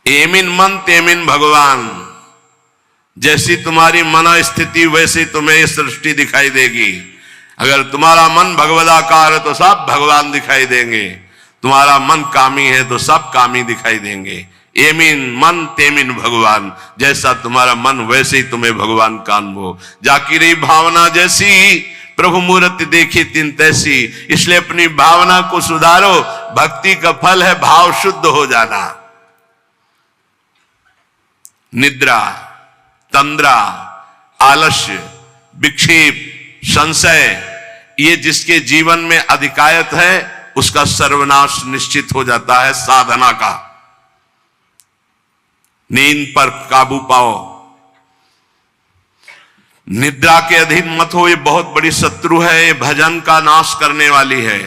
Amine मन तेमिन भगवान। जैसी तुम्हारी मनोस्थिति वैसी तुम्हें ये सृष्टि दिखाई देगी। अगर तुम्हारा मन भगवदाकार है तो सब भगवान दिखाई देंगे, तुम्हारा मन कामी है तो सब कामी दिखाई देंगे। एमिन मन तेमिन भगवान, जैसा तुम्हारा मन वैसे ही तुम्हें भगवान कानबो। जाकी रही भावना जैसी प्रभु मूर्ति देखी तिन तैसी। इसलिए अपनी भावना को सुधारो। भक्ति का फल है भाव शुद्ध हो जाना। निद्रा, तंद्रा, आलस्य, विक्षेप, संशय, ये जिसके जीवन में अधिकायत है उसका सर्वनाश निश्चित हो जाता है साधना का। नींद पर काबू पाओ, निद्रा के अधीन मत हो। ये बहुत बड़ी शत्रु है, ये भजन का नाश करने वाली है।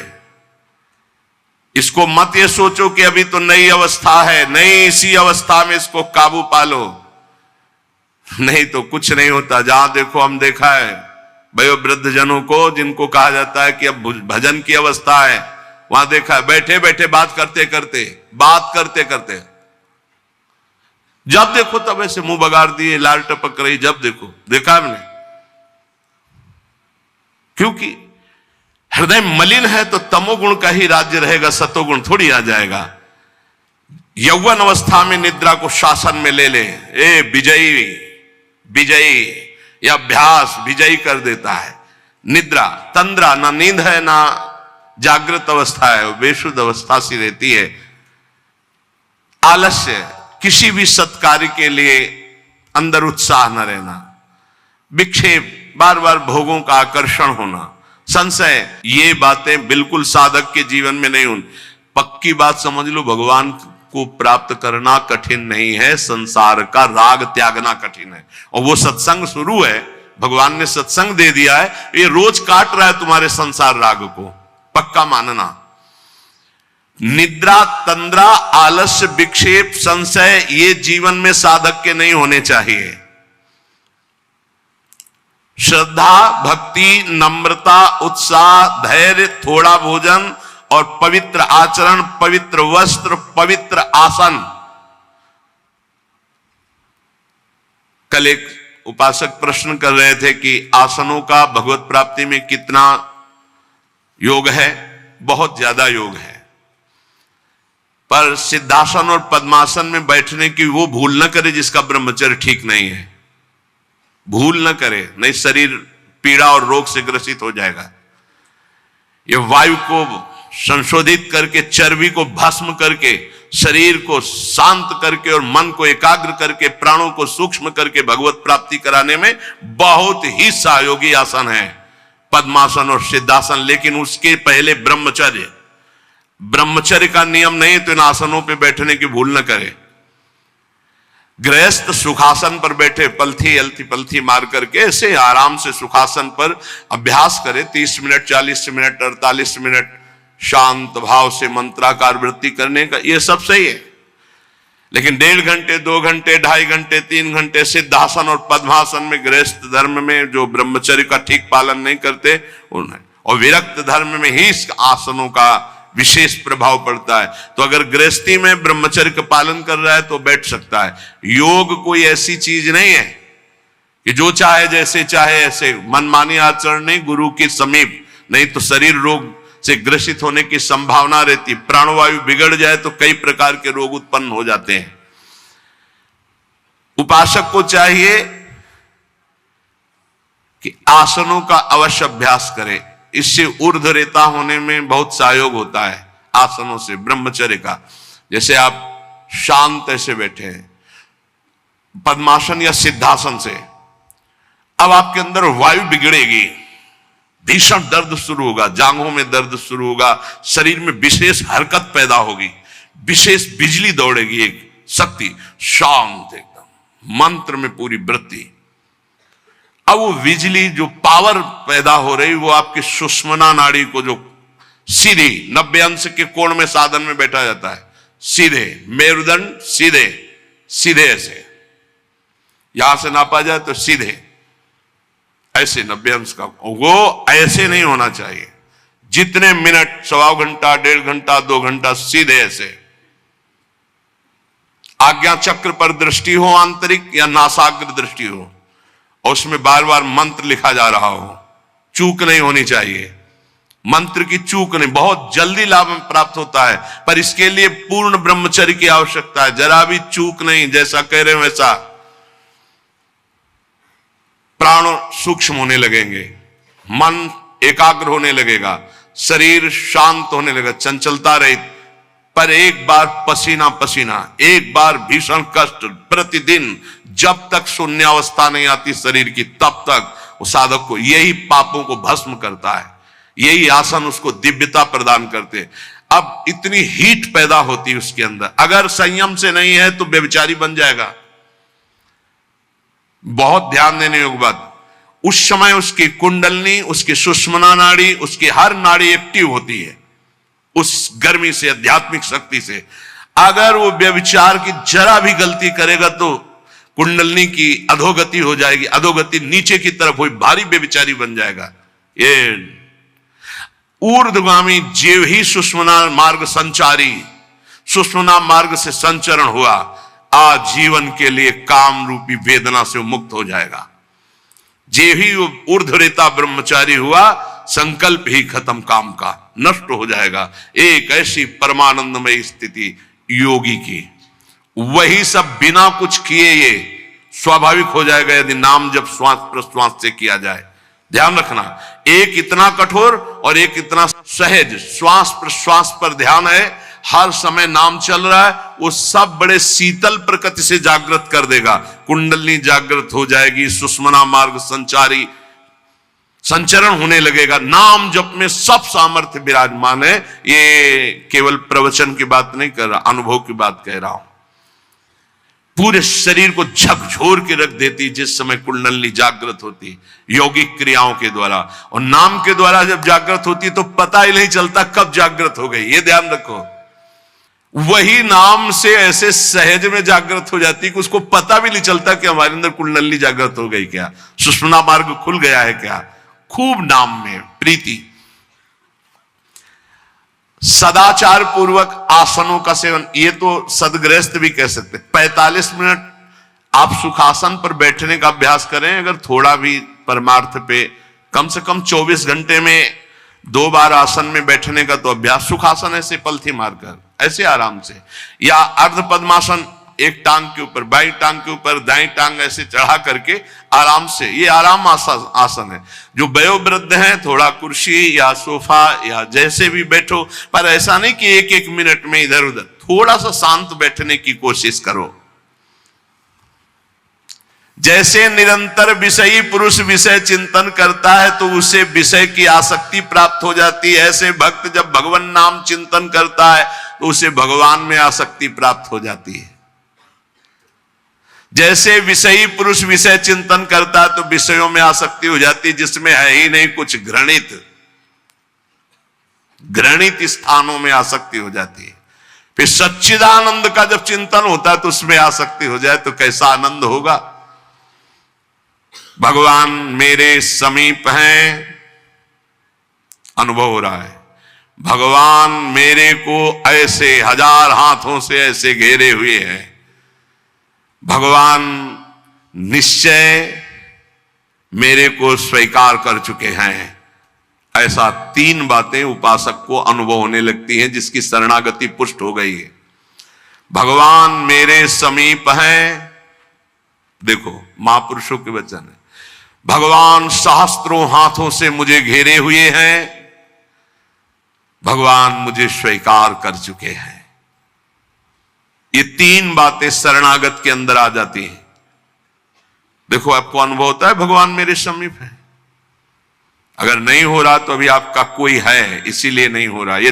इसको मत ये सोचो कि अभी तो नई अवस्था है, नहीं, इसी अवस्था में इसको काबू पालो, नहीं तो कुछ नहीं होता। जहां देखो, हम देखा है वयोवृद्ध जनों को जिनको कहा जाता है कि अब भजन की अवस्था है, वहां देखा है बैठे बैठे बात करते करते जब देखो तब ऐसे मुंह बगाड़ दिए, लाल टपक रही, जब देखो, देखा हमने। क्योंकि हृदय मलिन है तो तमोगुण का ही राज्य रहेगा, सतोगुण थोड़ी आ जाएगा। यौवन अवस्था में निद्रा को शासन में ले ले, ए विजयी, यह अभ्यास विजयी कर देता है। निद्रा, तंद्रा, ना नींद है ना जागृत अवस्था है, बेशुद्ध अवस्था सी रहती है। आलस्य, किसी भी सत्कार्य के लिए अंदर उत्साह न रहना। विक्षेप, बार बार भोगों का आकर्षण होना। संशय, ये बातें बिल्कुल साधक के जीवन में नहीं होनी। पक्की बात समझ लो, भगवान को प्राप्त करना कठिन नहीं है, संसार का राग त्यागना कठिन है। और वो सत्संग शुरू है, भगवान ने सत्संग दे दिया है, ये रोज काट रहा है तुम्हारे संसार राग को, पक्का मानना। निद्रा, तंद्रा, आलस्य, विक्षेप, संशय, ये जीवन में साधक के नहीं होने चाहिए। श्रद्धा, भक्ति, नम्रता, उत्साह, धैर्य, थोड़ा भोजन और पवित्र आचरण, पवित्र वस्त्र, पवित्र आसन। कल एक उपासक प्रश्न कर रहे थे कि आसनों का भगवत प्राप्ति में कितना योग है। बहुत ज्यादा योग है, पर सिद्धासन और पद्मासन में बैठने की वो भूल न करे जिसका ब्रह्मचर्य ठीक नहीं है। भूल न करे, नहीं शरीर पीड़ा और रोग से ग्रसित हो जाएगा। ये वायु को संशोधित करके, चर्बी को भस्म करके, शरीर को शांत करके और मन को एकाग्र करके, प्राणों को सूक्ष्म करके भगवत प्राप्ति कराने में बहुत ही सहयोगी आसन है पद्मासन और सिद्धासन। लेकिन उसके पहले ब्रह्मचर्य का नियम नहीं, तो इन आसनों पे बैठने की भूल न करे। गृहस्थ सुखासन पर बैठे, पलथी अलथी पलथी मार करके ऐसे आराम से सुखासन पर अभ्यास करे। 30 मिनट, 40 मिनट, 48 मिनट शांत भाव से मंत्राकार वृत्ति करने का, ये सब सही है। लेकिन 1.5 घंटे, 2 घंटे, 2.5 घंटे, 3 घंटे सिद्धासन और पद्मासन में, गृहस्थ धर्म में जो ब्रह्मचर्य का ठीक पालन नहीं करते उन्हें, और विरक्त धर्म में ही इस आसनों का विशेष प्रभाव पड़ता है। तो अगर गृहस्थी में ब्रह्मचर्य का पालन कर रहा है तो बैठ सकता है। योग कोई ऐसी चीज नहीं है कि जो चाहे जैसे चाहे ऐसे मनमानी आचरण नहीं, गुरु के समीप, नहीं तो शरीर रोग से ग्रसित होने की संभावना रहती। प्राणवायु बिगड़ जाए तो कई प्रकार के रोग उत्पन्न हो जाते हैं। उपासक को चाहिए कि आसनों का अवश्य अभ्यास करे। इससे ऊर्ध्व रेता होने में बहुत सहयोग होता है आसनों से, ब्रह्मचर्य का। जैसे आप शांत ऐसे बैठे हैं पद्मासन या सिद्धासन से, अब आपके अंदर वायु बिगड़ेगी, भीषण दर्द शुरू होगा, जांघों में दर्द शुरू होगा, शरीर में विशेष हरकत पैदा होगी, विशेष बिजली दौड़ेगी, एक शक्ति, शांत एकदम, मंत्र में पूरी वृत्ति। अब वो बिजली जो पावर पैदा हो रही, वो आपकी सुषुम्ना नाड़ी को, जो सीधे 90 अंश के कोण में साधन में बैठा जाता है, सीधे मेरुदंड, सीधे सीधे ऐसे, यहां से नापा जाए तो सीधे ऐसे 90 अंश का, वो ऐसे नहीं होना चाहिए। जितने मिनट, 1.25 घंटा, 1.5 घंटा, 2 घंटा सीधे ऐसे आज्ञा चक्र पर दृष्टि हो आंतरिक या नासाग्र दृष्टि हो, और उसमें बार बार मंत्र लिखा जा रहा हो, चूक नहीं होनी चाहिए। मंत्र की चूक नहीं, बहुत जल्दी लाभ प्राप्त होता है, पर इसके लिए पूर्ण ब्रह्मचर्य की आवश्यकता है। जरा भी चूक नहीं, जैसा कह रहे हो वैसा। प्राण सूक्ष्म होने लगेंगे, मन एकाग्र होने लगेगा, शरीर शांत होने लगेगा, चंचलता रहित। पर एक बार पसीना पसीना, एक बार भीषण कष्ट प्रतिदिन, जब तक शून्यावस्था नहीं आती शरीर की, तब तक वो साधक को यही पापों को भस्म करता है। यही आसन उसको दिव्यता प्रदान करते। अब इतनी हीट पैदा होती है उसके अंदर, अगर संयम से नहीं है तो व्यभिचारी बन जाएगा। बहुत ध्यान देने योग्य बात, उस समय उसकी कुंडलनी, उसकी सुषुम्ना नाड़ी, उसकी हर नाड़ी एक्टिव होती है उस गर्मी से, आध्यात्मिक शक्ति से। अगर वो व्यभिचार की जरा भी गलती करेगा तो कुंडलनी की अधोगति हो जाएगी, अधोगति नीचे की तरफ हुई, भारी व्यभिचारी बन जाएगा। ये ऊर्ध्वगामी जीव ही सुषुम्ना मार्ग संचारी, सुषुम्ना मार्ग से संचरण हुआ, आजीवन के लिए काम रूपी वेदना से मुक्त हो जाएगा। जीव ही ऊर्ध्वरेता ब्रह्मचारी हुआ, संकल्प ही खत्म काम का, नष्ट हो जाएगा। एक ऐसी परमानंदमय स्थिति योगी की, वही सब बिना कुछ किए ये स्वाभाविक हो जाएगा यदि नाम जब श्वास प्रश्वास से किया जाए। ध्यान रखना, एक इतना कठोर और एक इतना सहज। श्वास प्रश्वास पर ध्यान है, हर समय नाम चल रहा है, वो सब बड़े शीतल प्रकृति से जागृत कर देगा। कुंडलनी जागृत हो जाएगी, सुषुम्ना मार्ग संचारी संचरण होने लगेगा। नाम जप में सब सामर्थ्य विराजमान है। ये केवल प्रवचन की बात नहीं कर रहा, अनुभव की बात कह रहा हूं। पूरे शरीर को झकझोर के रख देती जिस समय कुंडलनी जागृत होती यौगिक क्रियाओं के द्वारा, और नाम के द्वारा जब जागृत होती तो पता ही नहीं चलता कब जागृत हो गई। ये ध्यान रखो, वही नाम से ऐसे सहज में जागृत हो जाती कि उसको पता भी नहीं चलता कि हमारे अंदर कुंडलनी जागृत हो गई क्या, सुषुम्ना मार्ग खुल गया है क्या। खूब नाम में प्रीति। सदाचार पूर्वक आसनों का सेवन, ये तो सदगृहस्थ भी कह सकते। 45 मिनट आप सुखासन पर बैठने का अभ्यास करें, अगर थोड़ा भी परमार्थ पे, कम से कम 24 घंटे में 2 बार आसन में बैठने का तो अभ्यास। सुखासन ऐसे पलथी मारकर, ऐसे आराम से, या अर्ध पद्मासन, एक टांग के ऊपर, बाई टांग के ऊपर दाई टांग ऐसे चढ़ा करके आराम से। ये आराम आसन है। जो वयोवृद्ध हैं थोड़ा कुर्सी या सोफा या जैसे भी बैठो, पर ऐसा नहीं कि एक एक मिनट में इधर उधर, थोड़ा सा शांत बैठने की कोशिश करो। जैसे निरंतर विषयी पुरुष विषय चिंतन करता है तो उसे विषय की आसक्ति प्राप्त हो जाती है, ऐसे भक्त जब भगवान नाम चिंतन करता है तो उसे भगवान में आसक्ति प्राप्त हो जाती है। जैसे विषयी पुरुष विषय चिंतन करता है तो विषयों में आसक्ति हो जाती है जिसमें है ही नहीं कुछ, घृणित स्थानों में आसक्ति हो जाती है। फिर सच्चिदानंद का जब चिंतन होता है तो उसमें आसक्ति हो जाए तो कैसा आनंद होगा। भगवान मेरे समीप हैं, अनुभव हो रहा है। भगवान मेरे को ऐसे हजार हाथों से ऐसे घेरे हुए हैं। भगवान निश्चय मेरे को स्वीकार कर चुके हैं। ऐसा 3 बातें उपासक को अनुभव होने लगती हैं जिसकी शरणागति पुष्ट हो गई है। भगवान मेरे समीप हैं, देखो महापुरुषों के वचन है। भगवान सहस्त्रों हाथों से मुझे घेरे हुए हैं, भगवान मुझे स्वीकार कर चुके हैं। ये 3 बातें शरणागत के अंदर आ जाती हैं। देखो आपको अनुभव होता है भगवान मेरे समीप है। अगर नहीं हो रहा तो अभी आपका कोई है, इसीलिए नहीं हो रहा। ये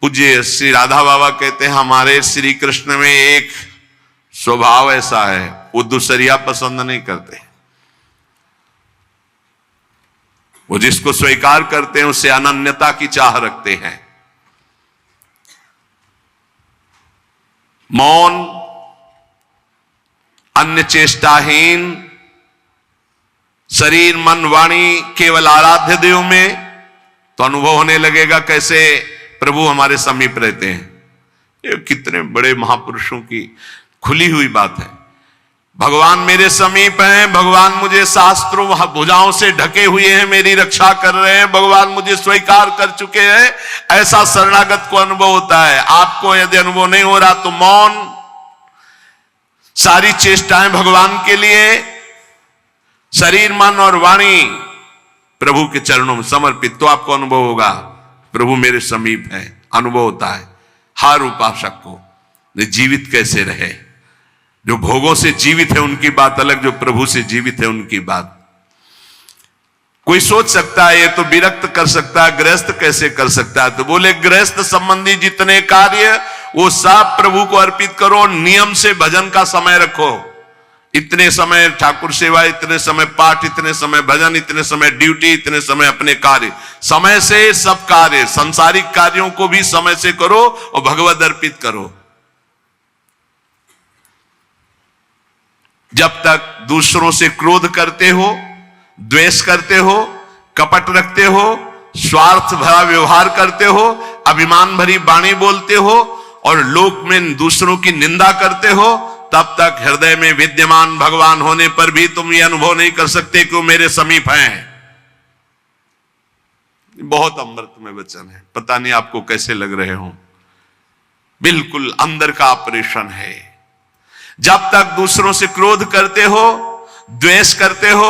पूज्य श्री राधा बाबा कहते हैं हमारे श्री कृष्ण में एक स्वभाव ऐसा है, वो दूसरिया पसंद नहीं करते। वो जिसको स्वीकार करते हैं उससे अनन्यता की चाह रखते हैं। मौन, अन्य चेष्टाहीन, शरीर मन वाणी केवल आराध्य देव में, तो अनुभव होने लगेगा कैसे प्रभु हमारे समीप रहते हैं। ये कितने बड़े महापुरुषों की खुली हुई बात है। भगवान मेरे समीप हैं, भगवान मुझे शास्त्रों भुजाओं से ढके हुए हैं, मेरी रक्षा कर रहे हैं, भगवान मुझे स्वीकार कर चुके हैं। ऐसा शरणागत को अनुभव होता है। आपको यदि अनुभव नहीं हो रहा तो मौन, सारी चेष्टाएं भगवान के लिए, शरीर मन और वाणी प्रभु के चरणों में समर्पित, तो आपको अनुभव होगा प्रभु मेरे समीप है। अनुभव होता है। हर उपासक को जीवित कैसे रहे, जो भोगों से जीवित है उनकी बात अलग, जो प्रभु से जीवित है उनकी बात। कोई सोच सकता है ये तो विरक्त कर सकता है, गृहस्थ कैसे कर सकता है? तो बोले गृहस्थ संबंधी जितने कार्य वो सब प्रभु को अर्पित करो, नियम से भजन का समय रखो। इतने समय ठाकुर सेवा, इतने समय पाठ, इतने समय भजन, इतने समय ड्यूटी, इतने समय अपने कार्य। समय से सब कार्य, सांसारिक कार्यों को भी समय से करो और भगवत अर्पित करो। जब तक दूसरों से क्रोध करते हो, द्वेष करते हो, कपट रखते हो, स्वार्थ भरा व्यवहार करते हो, अभिमान भरी वाणी बोलते हो और लोक में दूसरों की निंदा करते हो, तब तक हृदय में विद्यमान भगवान होने पर भी तुम ये अनुभव नहीं कर सकते कि वो मेरे समीप हैं। बहुत अमृतमय वचन है, पता नहीं आपको कैसे लग रहे हो। बिल्कुल अंदर का ऑपरेशन है। जब तक दूसरों से क्रोध करते हो, द्वेष करते हो,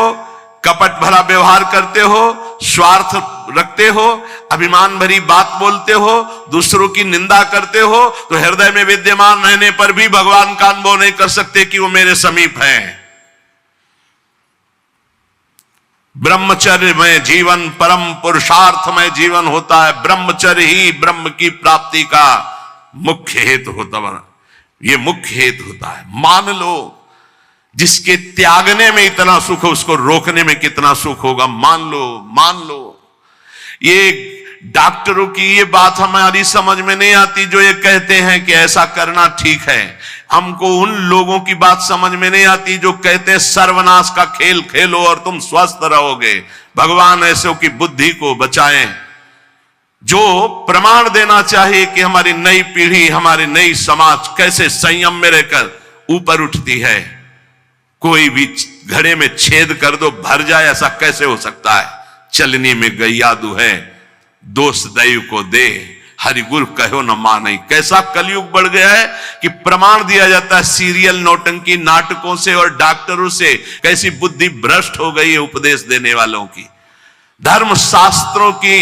कपट भरा व्यवहार करते हो, स्वार्थ रखते हो, अभिमान भरी बात बोलते हो, दूसरों की निंदा करते हो, तो हृदय में विद्यमान रहने पर भी भगवान का अनुभव नहीं कर सकते कि वो मेरे समीप हैं। ब्रह्मचर्य में जीवन परम पुरुषार्थमय जीवन होता है। ब्रह्मचर्य ही ब्रह्म की प्राप्ति का मुख्य हेतु होता है। ये मुख्य हेतु होता है। मान लो जिसके त्यागने में इतना सुख है, उसको रोकने में कितना सुख होगा। मान लो ये डॉक्टरों की ये बात हमारी समझ में नहीं आती जो ये कहते हैं कि ऐसा करना ठीक है। हमको उन लोगों की बात समझ में नहीं आती जो कहते हैं सर्वनाश का खेल खेलो और तुम स्वस्थ रहोगे। भगवान ऐसे की बुद्धि को बचाएं, जो प्रमाण देना चाहिए कि हमारी नई पीढ़ी, हमारी नई समाज कैसे संयम में रहकर ऊपर उठती है। कोई भी घड़े में छेद कर दो भर जाए, ऐसा कैसे हो सकता है? चलनी में गैयादू है, दोष दैव को दे, हरि गुरु कहो न माने। कैसा कलयुग बढ़ गया है कि प्रमाण दिया जाता है सीरियल नौटंकी नाटकों से और डॉक्टरों से। कैसी बुद्धि भ्रष्ट हो गई है उपदेश देने वालों की। धर्म शास्त्रों की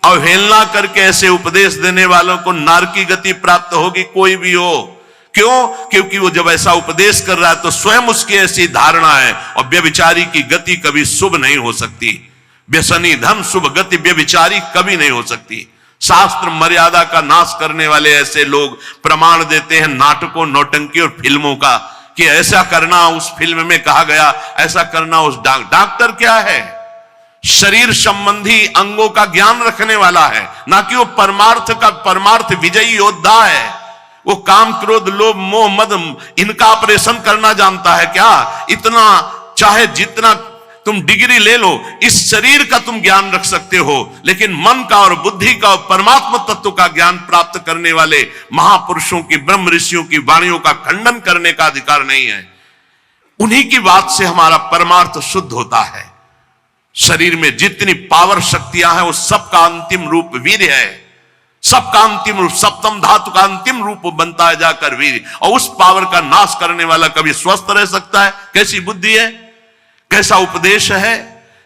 अवहेलना करके ऐसे उपदेश देने वालों को नरक की गति प्राप्त होगी, कोई भी हो। क्यों? क्योंकि वो जब ऐसा उपदेश कर रहा है तो स्वयं उसकी ऐसी धारणा है। और व्यभिचारी की गति कभी शुभ नहीं हो सकती। व्यसनी धन शुभ गति व्यभिचारी कभी नहीं हो सकती। शास्त्र मर्यादा का नाश करने वाले ऐसे लोग प्रमाण देते हैं नाटकों, नौटंकी और फिल्मों का कि ऐसा करना उस फिल्म में कहा गया, ऐसा करना उस डॉक्टर क्या है? शरीर संबंधी अंगों का ज्ञान रखने वाला है, ना कि वो परमार्थ विजयी योद्धा है। वो काम क्रोध लोभ मोह मद इनका ऑपरेशन करना जानता है क्या? इतना चाहे जितना तुम डिग्री ले लो, इस शरीर का तुम ज्ञान रख सकते हो, लेकिन मन का और बुद्धि का और परमात्मा तत्व का ज्ञान प्राप्त करने वाले महापुरुषों की, ब्रह्म ऋषियों की वाणियों का खंडन करने का अधिकार नहीं है। उन्हीं की बात से हमारा परमार्थ शुद्ध होता है। शरीर में जितनी पावर शक्तियां हैं वो सबका अंतिम रूप वीर्य है। सबका अंतिम रूप, सप्तम धातु का अंतिम रूप बनता है जाकर वीर्य। और उस पावर का नाश करने वाला कभी स्वस्थ रह सकता है? कैसी बुद्धि है, कैसा उपदेश है।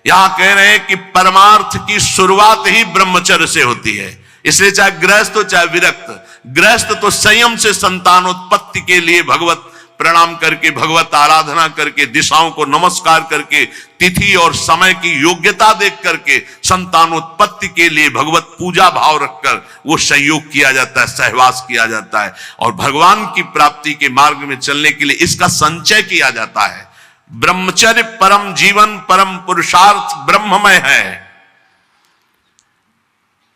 यहां कह रहे हैं कि परमार्थ की शुरुआत ही ब्रह्मचर्य से होती है। इसलिए चाहे गृहस्थ हो चाहे विरक्त, गृहस्थ तो संयम से संतानोत्पत्ति के लिए भगवत प्रणाम करके, भगवत आराधना करके, दिशाओं को नमस्कार करके, तिथि और समय की योग्यता देख करके संतानोत्पत्ति के लिए भगवत पूजा भाव रखकर वो संयोग किया जाता है, सहवास किया जाता है। और भगवान की प्राप्ति के मार्ग में चलने के लिए इसका संचय किया जाता है। ब्रह्मचर्य परम जीवन, परम पुरुषार्थ ब्रह्ममय है।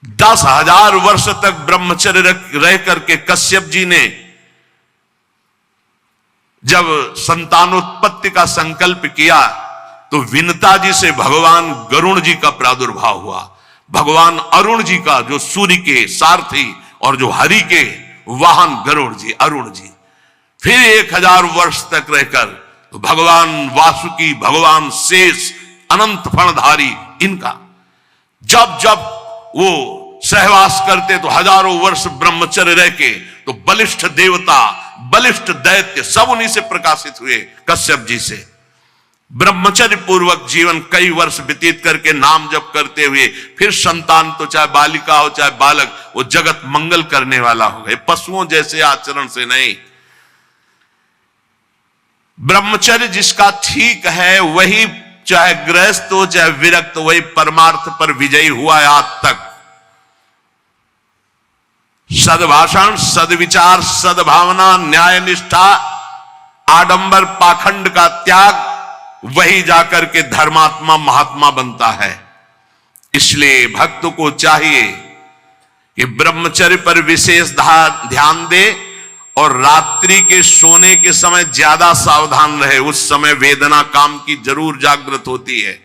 10,000 वर्ष तक ब्रह्मचर्य रह करके कश्यप जी ने जब संतानोत्पत्ति का संकल्प किया तो विनता जी से भगवान गरुण जी का प्रादुर्भाव हुआ। भगवान अरुण जी का, जो सूर्य के सारथी और जो हरि के वाहन गरुड़ जी, अरुण जी। फिर 1000 वर्ष तक रहकर तो भगवान वासुकी, भगवान शेष, अनंत फणधारी, इनका जब जब वो सहवास करते तो हजारों वर्ष ब्रह्मचर्य रह के तो बलिष्ठ देवता, बलिष्ठ दैत्य सब उन्हीं से प्रकाशित हुए, कश्यप जी से। ब्रह्मचर्य पूर्वक जीवन कई वर्ष व्यतीत करके नाम जप करते हुए फिर संतान, तो चाहे बालिका हो चाहे बालक, वो जगत मंगल करने वाला हो गए, पशुओं जैसे आचरण से नहीं। ब्रह्मचर्य जिसका ठीक है वही, चाहे गृहस्थ हो चाहे विरक्त, वही परमार्थ पर विजयी हुआ है आज तक। सद्भाषण, सद्विचार, सद्भावना, न्याय निष्ठा, आडंबर पाखंड का त्याग, वही जाकर के धर्मात्मा महात्मा बनता है। इसलिए भक्त को चाहिए कि ब्रह्मचर्य पर विशेष ध्यान दे और रात्रि के सोने के समय ज्यादा सावधान रहे। उस समय वेदना काम की जरूर जागृत होती है,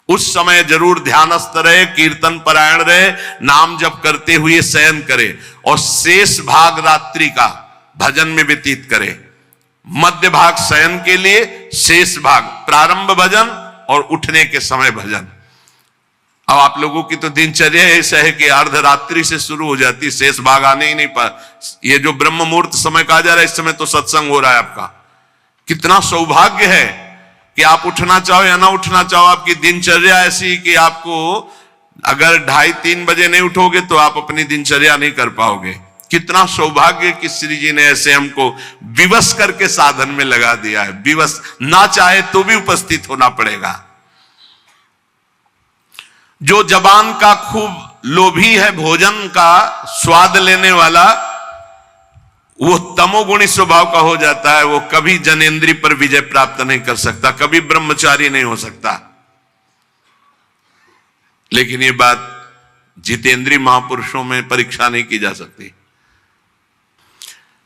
उस समय जरूर ध्यानस्थ रहे, कीर्तन परायण रहे, नाम जप करते हुए शयन करे और शेष भाग रात्रि का भजन में व्यतीत करे। मध्य भाग शयन के लिए, शेष भाग प्रारंभ भजन और उठने के समय भजन। अब आप लोगों की तो दिनचर्या ऐसा है कि अर्धरात्रि से शुरू हो जाती, शेष भाग आने ही नहीं पा। ये जो ब्रह्म मुहूर्त समय कहा जा रहा है, इस समय तो सत्संग हो रहा है आपका। कितना सौभाग्य है कि आप उठना चाहो या ना उठना चाहो, आपकी दिनचर्या ऐसी कि आपको अगर 2:30-3 बजे नहीं उठोगे तो आप अपनी दिनचर्या नहीं कर पाओगे। कितना सौभाग्य कि श्री जी ने ऐसे हमको विवश करके साधन में लगा दिया है। विवश ना चाहे तो भी उपस्थित होना पड़ेगा। जो जबान का खूब लोभी है, भोजन का स्वाद लेने वाला, वो तमोगुणी स्वभाव का हो जाता है। वो कभी जनेंद्रिय पर विजय प्राप्त नहीं कर सकता, कभी ब्रह्मचारी नहीं हो सकता। लेकिन ये बात जितेंद्रीय महापुरुषों में परीक्षा नहीं की जा सकती।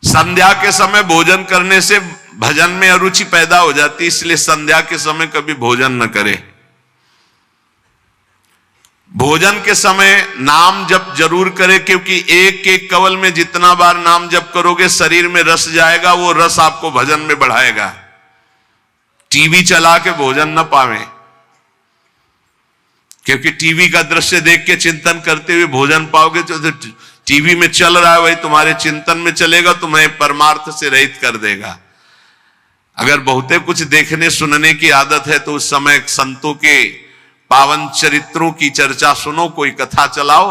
संध्या के समय भोजन करने से भजन में अरुचि पैदा हो जाती, इसलिए संध्या के समय कभी भोजन न करे। भोजन के समय नाम जप जरूर करे, क्योंकि एक एक कवल में जितना बार नाम जप करोगे शरीर में रस जाएगा, वो रस आपको भजन में बढ़ाएगा। टीवी चला के भोजन न पावे, क्योंकि टीवी का दृश्य देख के चिंतन करते हुए भोजन पाओगे तो टीवी में चल रहा है वही तुम्हारे चिंतन में चलेगा, तुम्हें परमार्थ से रहित कर देगा। अगर बहुते कुछ देखने सुनने की आदत है तो उस समय संतों के पावन चरित्रों की चर्चा सुनो, कोई कथा चलाओ,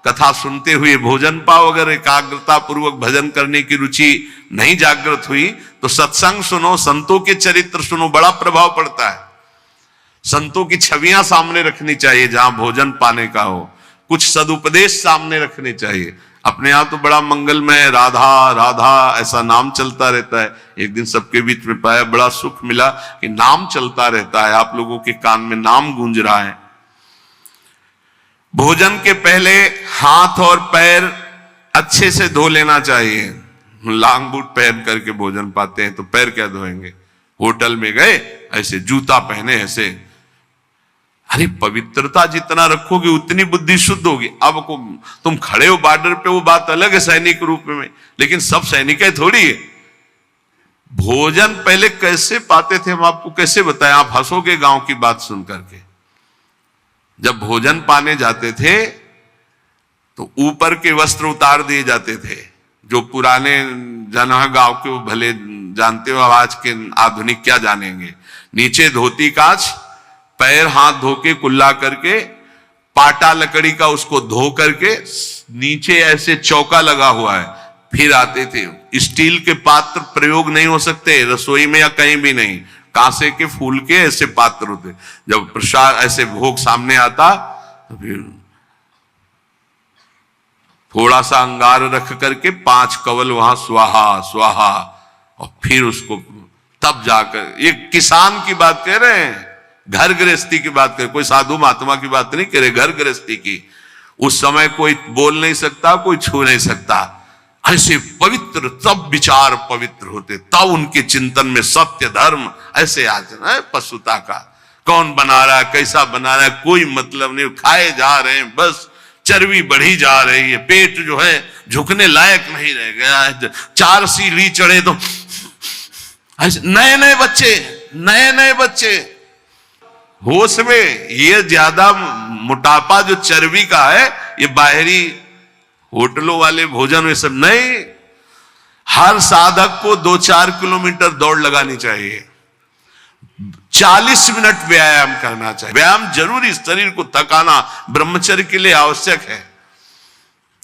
कथा सुनते हुए भोजन पाओ। अगर एकाग्रता पूर्वक भजन करने की रुचि नहीं जागृत हुई तो सत्संग सुनो, संतों के चरित्र सुनो, बड़ा प्रभाव पड़ता है। संतों की छवियां सामने रखनी चाहिए जहां भोजन पाने का हो, कुछ सदुपदेश सामने रखने चाहिए। अपने यहां तो बड़ा मंगलमय राधा राधा ऐसा नाम चलता रहता है। एक दिन सबके बीच में पाया, बड़ा सुख मिला कि नाम चलता रहता है, आप लोगों के कान में नाम गूंज रहा है। भोजन के पहले हाथ और पैर अच्छे से धो लेना चाहिए। लांग बूट पहन करके भोजन पाते हैं तो पैर क्या धोएंगे। होटल में गए ऐसे जूता पहने ऐसे, अरे पवित्रता जितना रखोगे उतनी बुद्धि शुद्ध होगी। अब को तुम खड़े हो बॉर्डर पे, वो बात अलग है सैनिक रूप में, लेकिन सब सैनिक थोड़ी है। भोजन पहले कैसे पाते थे हम आपको कैसे बताएं, आप हंसोगे गांव की बात सुन करके। जब भोजन पाने जाते थे तो ऊपर के वस्त्र उतार दिए जाते थे। जो पुराने जन गांव के वो भले जानते हो, आज के आधुनिक क्या जानेंगे। नीचे धोती काच, पैर हाथ धो के कुल्ला करके, पाटा लकड़ी का उसको धो करके, नीचे ऐसे चौका लगा हुआ है, फिर आते थे। स्टील के पात्र प्रयोग नहीं हो सकते रसोई में या कहीं भी नहीं, कांसे के फूल के ऐसे पात्र होते। जब प्रसाद ऐसे भोग सामने आता तो फिर थोड़ा सा अंगार रख करके 5 कवल वहां स्वाहा स्वाहा, और फिर उसको तब जाकर, ये किसान की बात कह रहे हैं, घर गृहस्थी की बात करें, कोई साधु महात्मा की बात नहीं करे, घर गृहस्थी की। उस समय कोई बोल नहीं सकता, कोई छू नहीं सकता। ऐसे पवित्र, तब विचार पवित्र होते, तब उनके चिंतन में सत्य धर्म ऐसे आ जाए। पशुता का कौन बना रहा है, कैसा बना रहा है, कोई मतलब नहीं, खाए जा रहे हैं बस। चर्बी बढ़ी जा रही है, पेट जो है झुकने लायक नहीं रह गया है, 4 सीढ़ी चढ़े तो नए नए बच्चे होश में। ये ज्यादा मोटापा जो चर्बी का है, ये बाहरी होटलों वाले भोजन में सब नहीं। हर साधक को 2-4 किलोमीटर दौड़ लगानी चाहिए, 40 मिनट व्यायाम करना चाहिए। व्यायाम जरूरी, शरीर को थकाना ब्रह्मचर्य के लिए आवश्यक है।